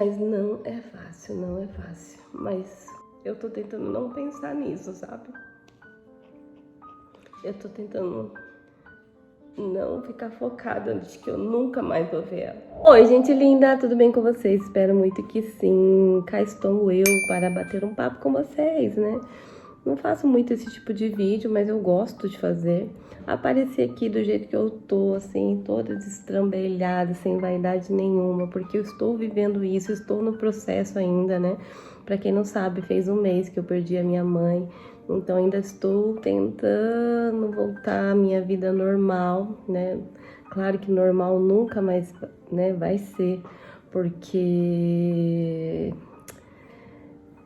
Mas não é fácil, não é fácil. Mas eu tô tentando não pensar nisso, sabe? Eu tô tentando não ficar focada de que eu nunca mais vou ver ela. Oi, gente linda, tudo bem com vocês? Espero muito que sim. Cá estou eu para bater um papo com vocês, né? Não faço muito esse tipo de vídeo, mas eu gosto de fazer. Aparecer aqui do jeito que eu tô, assim, toda destrambelhada, sem vaidade nenhuma, porque eu estou vivendo isso, estou no processo ainda, né? Pra quem não sabe, fez um mês que eu perdi a minha mãe, então ainda estou tentando voltar à minha vida normal, né? Claro que normal nunca mais, né, vai ser, porque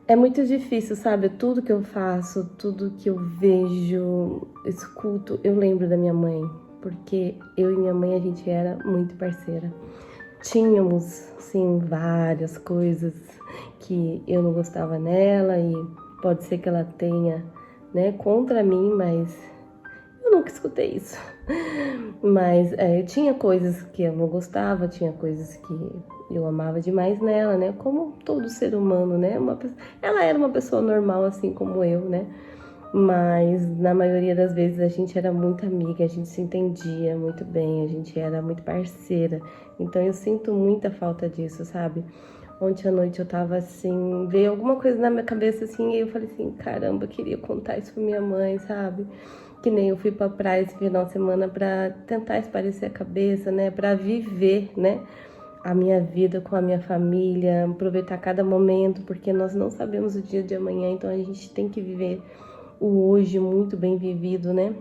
é muito difícil, sabe? Tudo que eu faço, tudo que eu vejo, escuto, eu lembro da minha mãe. Porque eu e minha mãe, a gente era muito parceira. Tínhamos, sim, várias coisas que eu não gostava nela e pode ser que ela tenha, né, contra mim, mas eu nunca escutei isso. Mas tinha coisas que eu não gostava, tinha coisas que eu amava demais nela, né? Como todo ser humano, né? Ela era uma pessoa normal, assim como eu, né? Mas na maioria das vezes a gente era muito amiga, a gente se entendia muito bem, a gente era muito parceira. Então eu sinto muita falta disso, sabe? Ontem à noite eu tava assim, veio alguma coisa na minha cabeça assim, e eu falei assim, caramba, eu queria contar isso pra minha mãe, sabe? Que nem eu fui pra praia esse final de semana pra tentar espairecer a cabeça, né? Pra viver, né? A minha vida com a minha família, aproveitar cada momento, porque nós não sabemos o dia de amanhã, então a gente tem que viver o hoje muito bem vivido, né?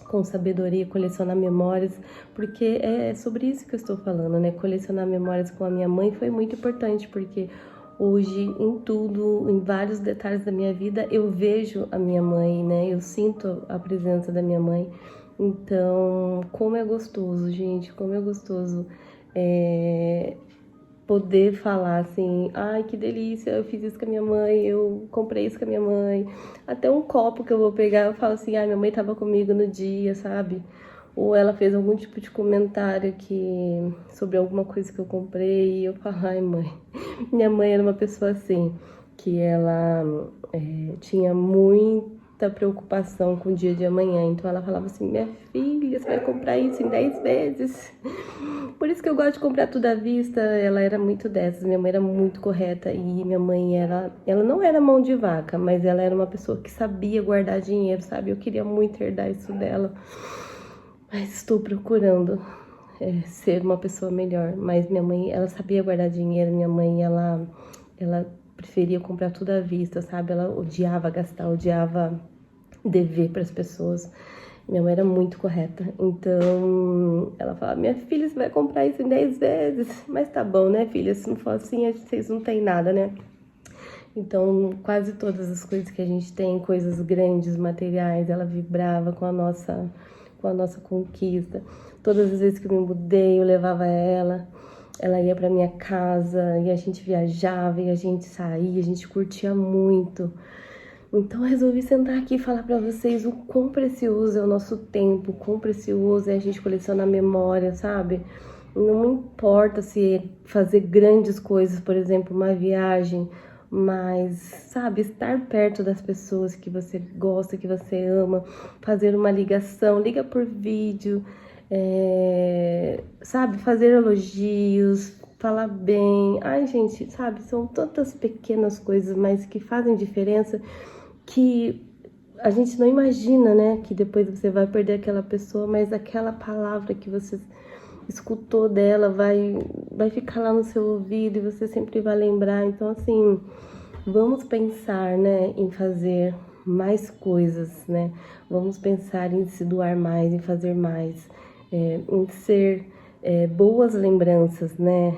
Com sabedoria, colecionar memórias, porque é sobre isso que eu estou falando, né? Colecionar memórias com a minha mãe foi muito importante, porque hoje, em tudo, em vários detalhes da minha vida, eu vejo a minha mãe, né? Eu sinto a presença da minha mãe. Então, como é gostoso, gente, como é gostoso poder falar assim, ai, que delícia, eu fiz isso com a minha mãe, eu comprei isso com a minha mãe. Até um copo que eu vou pegar, eu falo assim, ai, minha mãe tava comigo no dia, sabe? Ou ela fez algum tipo de comentário sobre alguma coisa que eu comprei, e eu falo, ai, mãe. Minha mãe era uma pessoa assim, que ela tinha muita preocupação com o dia de amanhã. Então ela falava assim, minha filha, você vai comprar isso em 10 vezes. Por isso que eu gosto de comprar tudo à vista. Ela era muito dessas, minha mãe era muito correta. E minha mãe ela não era mão de vaca, mas ela era uma pessoa que sabia guardar dinheiro, sabe? Eu queria muito herdar isso dela. Mas estou procurando ser uma pessoa melhor. Mas minha mãe, ela sabia guardar dinheiro. Minha mãe, ela preferia comprar tudo à vista, sabe? Ela odiava gastar, odiava dever para as pessoas. Minha mãe era muito correta. Então, ela falava, minha filha, você vai comprar isso em 10 vezes. Mas tá bom, né, filha? Se não for assim, vocês não têm nada, né? Então, quase todas as coisas que a gente tem, coisas grandes, materiais, ela vibrava com a nossa conquista. Todas as vezes que eu me mudei, eu levava ela ia pra minha casa, e a gente viajava, e a gente saía, a gente curtia muito. Então eu resolvi sentar aqui e falar pra vocês o quão precioso é o nosso tempo, o quão precioso é a gente colecionar memória, sabe? Não importa se é fazer grandes coisas, por exemplo, uma viagem, mas, sabe, estar perto das pessoas que você gosta, que você ama, fazer uma ligação, liga por vídeo, sabe, fazer elogios, falar bem. Ai, gente, sabe, são tantas pequenas coisas, mas que fazem diferença que a gente não imagina, né, que depois você vai perder aquela pessoa, mas aquela palavra que você escutou dela vai ficar lá no seu ouvido e você sempre vai lembrar. Então, assim, vamos pensar, né, em fazer mais coisas, né? Vamos pensar em se doar mais, em fazer mais, em ser boas lembranças, né?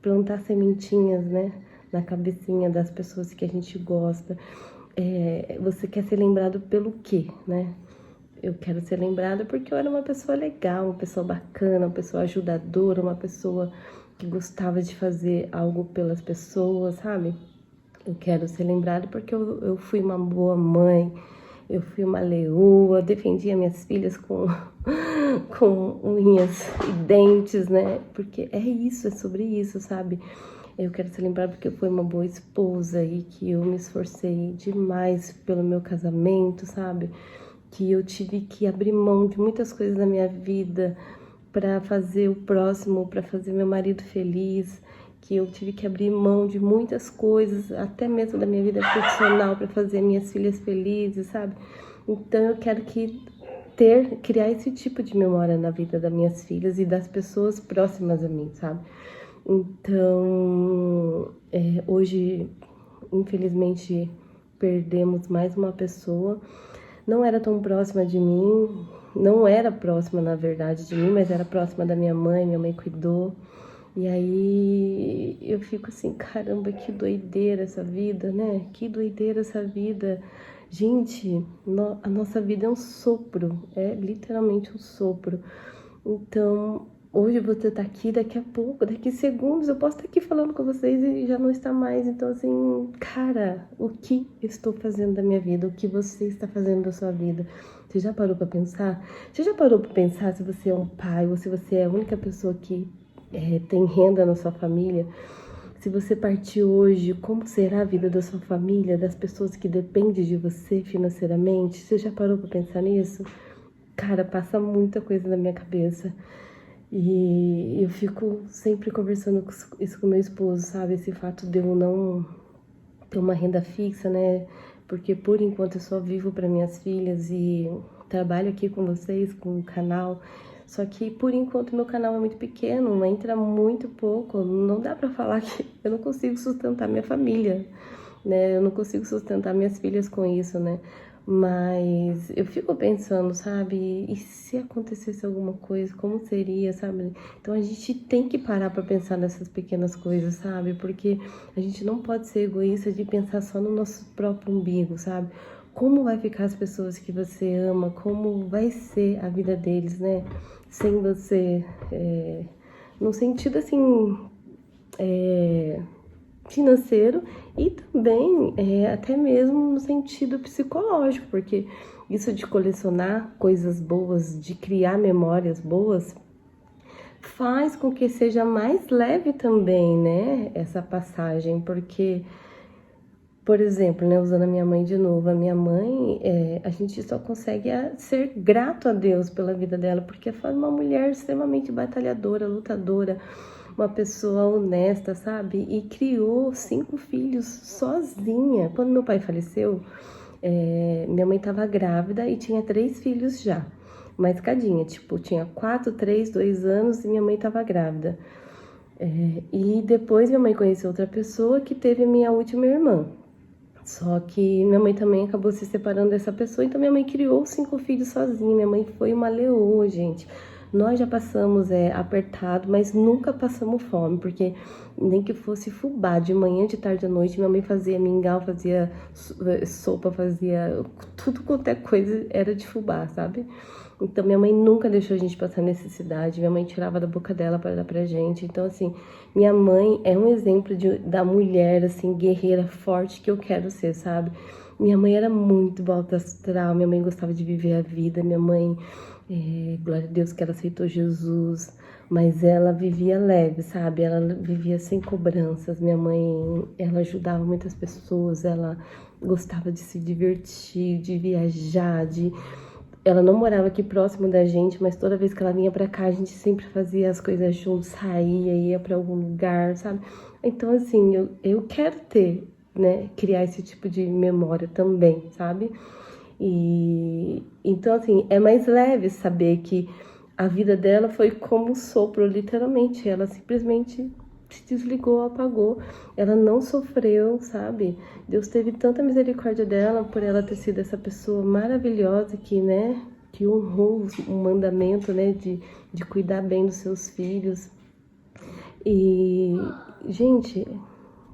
Plantar sementinhas, né, na cabecinha das pessoas que a gente gosta. Você quer ser lembrado pelo quê, né? Eu quero ser lembrada porque eu era uma pessoa legal, uma pessoa bacana, uma pessoa ajudadora, uma pessoa que gostava de fazer algo pelas pessoas, sabe? Eu quero ser lembrada porque eu fui uma boa mãe, eu fui uma leoa, defendia minhas filhas com com unhas e dentes, né? Porque é isso, é sobre isso, sabe? Eu quero ser lembrada porque eu fui uma boa esposa e que eu me esforcei demais pelo meu casamento, sabe? Que eu tive que abrir mão de muitas coisas da minha vida para fazer o próximo, para fazer meu marido feliz, que eu tive que abrir mão de muitas coisas, até mesmo da minha vida profissional, para fazer minhas filhas felizes, sabe? Então eu quero criar esse tipo de memória na vida das minhas filhas e das pessoas próximas a mim, sabe? Então, hoje, infelizmente, perdemos mais uma pessoa. Não era tão próxima de mim, não era próxima, na verdade, de mim, mas era próxima da minha mãe cuidou. E aí eu fico assim, caramba, que doideira essa vida, né? Que doideira essa vida. Gente, a nossa vida é um sopro, é literalmente um sopro. Então, hoje você tá aqui, daqui a pouco, daqui segundos, eu posso estar aqui falando com vocês e já não está mais. Então, assim, cara, o que eu estou fazendo da minha vida? O que você está fazendo da sua vida? Você já parou para pensar? Você já parou para pensar se você é um pai ou se você é a única pessoa que tem renda na sua família? Se você partir hoje, como será a vida da sua família, das pessoas que dependem de você financeiramente? Você já parou para pensar nisso? Cara, passa muita coisa na minha cabeça. E eu fico sempre conversando isso com meu esposo, sabe? Esse fato de eu não ter uma renda fixa, né? Porque por enquanto eu só vivo para minhas filhas e trabalho aqui com vocês, com o canal. Só que por enquanto meu canal é muito pequeno, entra muito pouco. Não dá para falar que eu não consigo sustentar minha família, né? Eu não consigo sustentar minhas filhas com isso, né? Mas eu fico pensando, sabe? E se acontecesse alguma coisa, como seria, sabe? Então a gente tem que parar para pensar nessas pequenas coisas, sabe? Porque a gente não pode ser egoísta de pensar só no nosso próprio umbigo, sabe? Como vai ficar as pessoas que você ama? Como vai ser a vida deles, né? Sem você, no sentido assim, financeiro e também até mesmo no sentido psicológico, porque isso de colecionar coisas boas, de criar memórias boas, faz com que seja mais leve também, né, essa passagem, porque, por exemplo, né, usando a minha mãe de novo, a minha mãe, a gente só consegue ser grato a Deus pela vida dela, porque foi uma mulher extremamente batalhadora, lutadora, uma pessoa honesta, sabe? E criou 5 filhos sozinha. Quando meu pai faleceu, minha mãe estava grávida e tinha 3 filhos já. Uma escadinha, tipo, tinha 4, 3, 2 anos e minha mãe estava grávida. E depois minha mãe conheceu outra pessoa que teve minha última irmã. Só que minha mãe também acabou se separando dessa pessoa, então minha mãe criou 5 filhos sozinha. Minha mãe foi uma leoa, gente. Nós já passamos apertado, mas nunca passamos fome, porque nem que fosse fubá, de manhã, de tarde, à noite, minha mãe fazia mingau, fazia sopa, fazia tudo quanto é coisa, era de fubá, sabe? Então minha mãe nunca deixou a gente passar necessidade, minha mãe tirava da boca dela para dar pra gente. Então assim, minha mãe é um exemplo da mulher, assim, guerreira, forte que eu quero ser, sabe? Minha mãe era muito alta astral, minha mãe gostava de viver a vida, minha mãe, glória a Deus que ela aceitou Jesus, mas ela vivia leve, sabe? Ela vivia sem cobranças. Minha mãe, ela ajudava muitas pessoas, ela gostava de se divertir, de viajar, Ela não morava aqui próximo da gente, mas toda vez que ela vinha pra cá, a gente sempre fazia as coisas juntos, saía, ia pra algum lugar, sabe? Então, assim, eu quero né, criar esse tipo de memória também, sabe? E então, assim, é mais leve saber que a vida dela foi como um sopro, literalmente. Ela simplesmente se desligou, apagou. Ela não sofreu, sabe? Deus teve tanta misericórdia dela por ela ter sido essa pessoa maravilhosa que, né, que honrou o mandamento, né, de cuidar bem dos seus filhos. E, gente,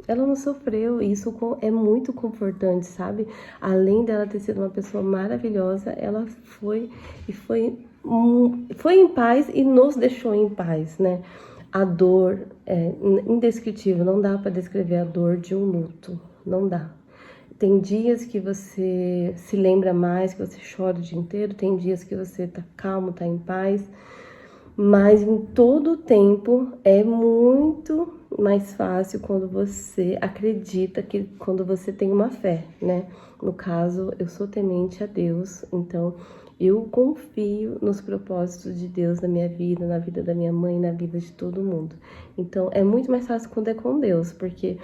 ela não sofreu, e isso é muito confortante, sabe? Além dela ter sido uma pessoa maravilhosa, ela foi em paz e nos deixou em paz, né? A dor é indescritível, não dá para descrever a dor de um luto, não dá. Tem dias que você se lembra mais, que você chora o dia inteiro, tem dias que você tá calmo, tá em paz, mas em todo o tempo é muito mais fácil quando você acredita, que quando você tem uma fé, né? No caso, eu sou temente a Deus, então eu confio nos propósitos de Deus na minha vida, na vida da minha mãe, na vida de todo mundo. Então é muito mais fácil quando é com Deus, porque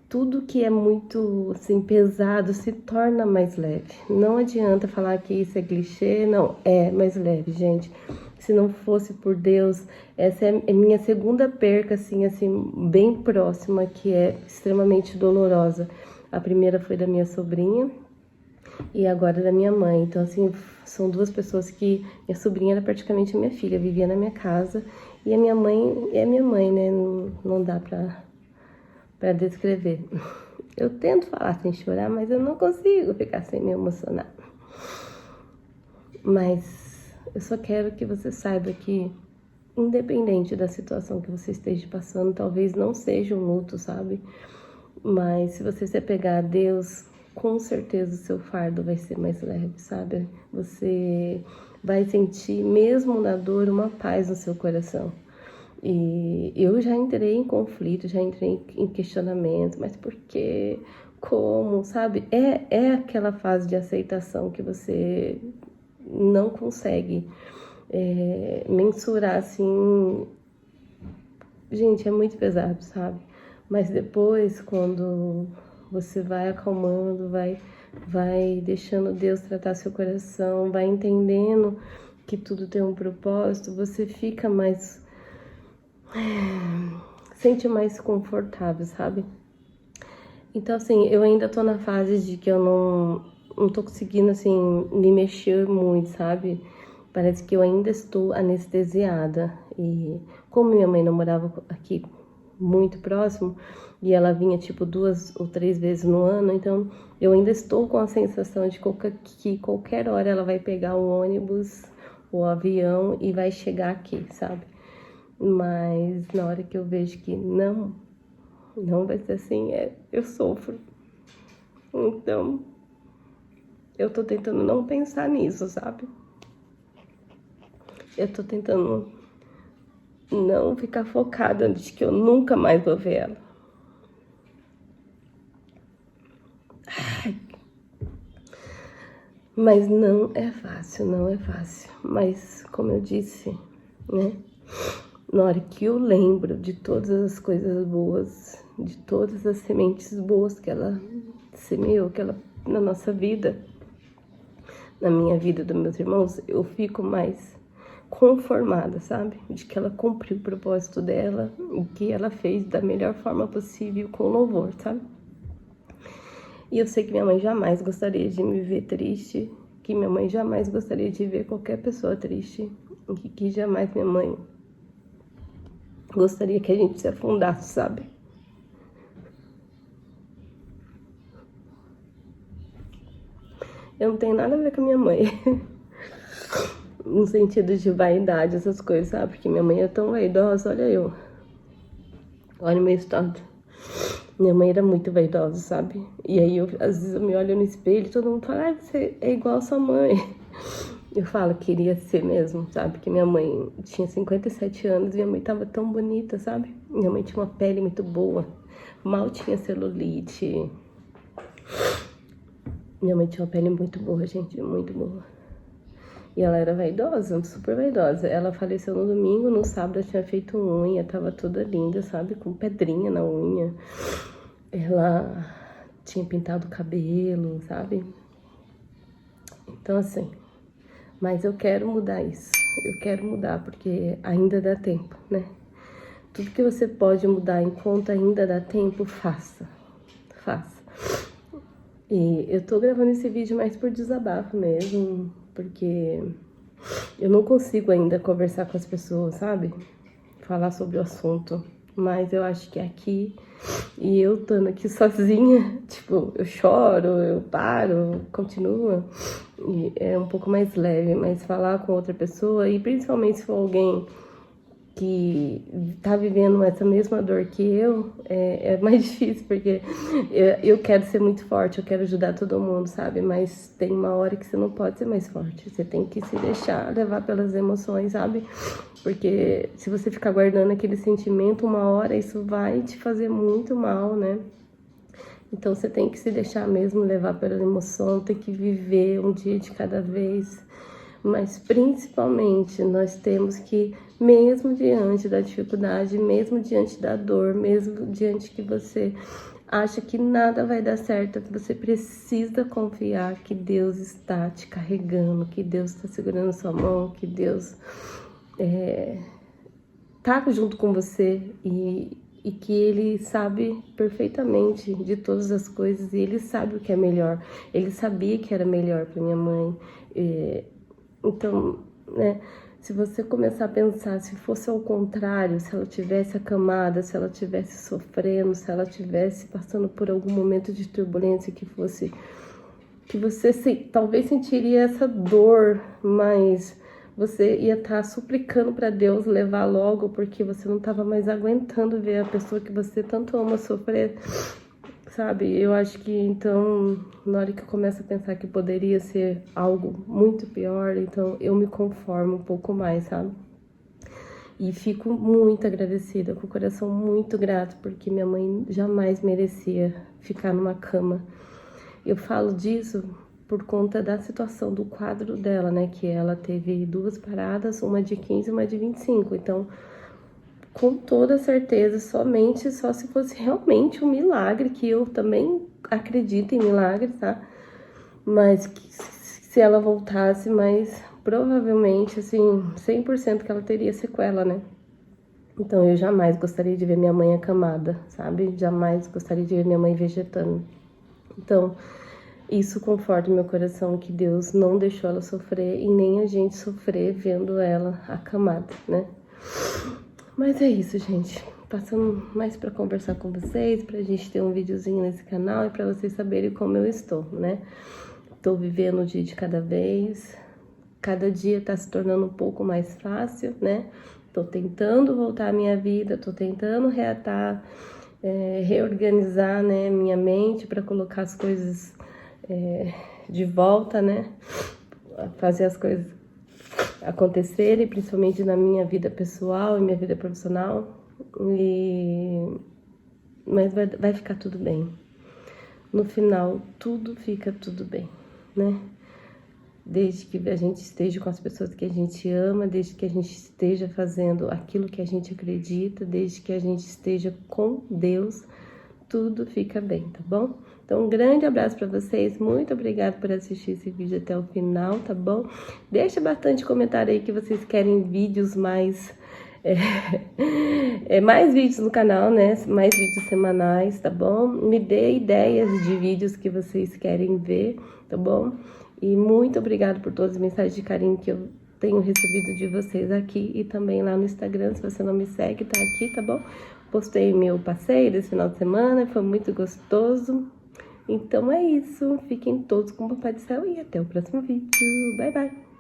tudo que é muito assim pesado se torna mais leve. Não adianta falar que isso é clichê, não, é mais leve, gente. Se não fosse por Deus, essa é minha segunda perca assim bem próxima, que é extremamente dolorosa. A primeira foi da minha sobrinha e agora da minha mãe. Então assim, são duas pessoas que minha sobrinha era praticamente minha filha, vivia na minha casa, e a minha mãe é minha mãe, né? Não dá para descrever. Eu tento falar sem chorar, mas eu não consigo ficar sem me emocionar. Mas eu só quero que você saiba que, independente da situação que você esteja passando, talvez não seja um luto, sabe? Mas se você se apegar a Deus, com certeza o seu fardo vai ser mais leve, sabe? Você vai sentir, mesmo na dor, uma paz no seu coração. E eu já entrei em conflito, já entrei em questionamento, mas por quê? Como? Sabe? É aquela fase de aceitação que você não consegue mensurar, assim. Gente, é muito pesado, sabe? Mas depois, quando você vai acalmando, vai deixando Deus tratar seu coração, vai entendendo que tudo tem um propósito, você fica mais sente mais confortável, sabe? Então, assim, eu ainda tô na fase de que eu não tô conseguindo, assim, me mexer muito, sabe? Parece que eu ainda estou anestesiada. E como minha mãe não morava aqui muito próximo, e ela vinha, tipo, 2 ou 3 vezes no ano, então eu ainda estou com a sensação de que qualquer hora ela vai pegar o ônibus, o avião e vai chegar aqui, sabe? Mas na hora que eu vejo que não vai ser assim, eu sofro. Então, eu tô tentando não pensar nisso, sabe? Eu tô tentando não ficar focada de que eu nunca mais vou ver ela. Mas não é fácil, não é fácil. Mas, como eu disse, né? Na hora que eu lembro de todas as coisas boas, de todas as sementes boas que ela semeou, na nossa vida, na minha vida, dos meus irmãos, eu fico mais conformada, sabe? De que ela cumpriu o propósito dela e que ela fez da melhor forma possível com louvor, sabe? E eu sei que minha mãe jamais gostaria de me ver triste, que minha mãe jamais gostaria de ver qualquer pessoa triste, e que jamais minha mãe gostaria que a gente se afundasse, sabe? Eu não tenho nada a ver com a minha mãe. No sentido de vaidade, essas coisas, sabe? Porque minha mãe é tão vaidosa, olha eu. Olha o meu estado. Minha mãe era muito vaidosa, sabe? E aí, às vezes, eu me olho no espelho e todo mundo fala, você é igual a sua mãe. Eu falo, queria ser mesmo, sabe? Porque minha mãe tinha 57 anos e minha mãe tava tão bonita, sabe? Minha mãe tinha uma pele muito boa, mal tinha celulite. Minha mãe tinha uma pele muito boa, gente, muito boa. E ela era vaidosa, super vaidosa. Ela faleceu no domingo, no sábado ela tinha feito unha, tava toda linda, sabe? Com pedrinha na unha. Ela tinha pintado o cabelo, sabe? Então, assim, mas eu quero mudar isso. Eu quero mudar porque ainda dá tempo, né? Tudo que você pode mudar enquanto ainda dá tempo, faça. Faça. E eu tô gravando esse vídeo mais por desabafo mesmo, porque eu não consigo ainda conversar com as pessoas, sabe? Falar sobre o assunto. Mas eu acho que aqui, e eu estando aqui sozinha, tipo, eu choro, eu paro, continua. E é um pouco mais leve, mas falar com outra pessoa, e principalmente se for alguém tá vivendo essa mesma dor que eu, é mais difícil, porque eu quero ser muito forte, eu quero ajudar todo mundo, sabe? Mas tem uma hora que você não pode ser mais forte, você tem que se deixar levar pelas emoções, sabe? Porque se você ficar guardando aquele sentimento, uma hora isso vai te fazer muito mal, né? Então você tem que se deixar mesmo levar pela emoção, tem que viver um dia de cada vez. Mas principalmente nós temos que, mesmo diante da dificuldade, mesmo diante da dor, mesmo diante que você acha que nada vai dar certo, você precisa confiar que Deus está te carregando, que Deus está segurando sua mão, que Deus tá junto com você e que Ele sabe perfeitamente de todas as coisas e Ele sabe o que é melhor. Ele sabia que era melhor para minha mãe. Então, né, se você começar a pensar, se fosse ao contrário, se ela tivesse acamada, se ela tivesse sofrendo, se ela tivesse passando por algum momento de turbulência que você talvez sentiria essa dor, mas você ia estar suplicando para Deus levar logo, porque você não estava mais aguentando ver a pessoa que você tanto ama sofrer, sabe? Eu acho que, então, na hora que eu começo a pensar que poderia ser algo muito pior, então eu me conformo um pouco mais, sabe? E fico muito agradecida, com o coração muito grato, porque minha mãe jamais merecia ficar numa cama. Eu falo disso por conta da situação do quadro dela, né? Que ela teve 2 paradas, uma de 15 e uma de 25. Então, com toda certeza, só se fosse realmente um milagre, que eu também acredito em milagres, tá? Mas que, se ela voltasse, mas provavelmente, assim, 100% que ela teria sequela, né? Então, eu jamais gostaria de ver minha mãe acamada, sabe? Jamais gostaria de ver minha mãe vegetando. Então, isso conforta meu coração, que Deus não deixou ela sofrer e nem a gente sofrer vendo ela acamada, né? Mas é isso, gente. Passando mais para conversar com vocês, pra gente ter um videozinho nesse canal e para vocês saberem como eu estou, né? Tô vivendo um dia de cada vez. Cada dia tá se tornando um pouco mais fácil, né? Tô tentando voltar à minha vida, tô tentando reorganizar, né, minha mente para colocar as coisas de volta, né? Fazer as coisas acontecerem, principalmente na minha vida pessoal e minha vida profissional. Mas vai ficar tudo bem. No final, fica tudo bem, né? Desde que a gente esteja com as pessoas que a gente ama, desde que a gente esteja fazendo aquilo que a gente acredita, desde que a gente esteja com Deus, tudo fica bem, tá bom? Então, um grande abraço para vocês, muito obrigada por assistir esse vídeo até o final, tá bom? Deixa bastante comentário aí que vocês querem vídeos mais... mais vídeos no canal, né? Mais vídeos semanais, tá bom? Me dê ideias de vídeos que vocês querem ver, tá bom? E muito obrigada por todas as mensagens de carinho que eu tenho recebido de vocês aqui e também lá no Instagram. Se você não me segue, tá aqui, tá bom? Postei meu passeio desse final de semana, foi muito gostoso. Então é isso, fiquem todos com o Papai do Céu e até o próximo vídeo. Bye, bye!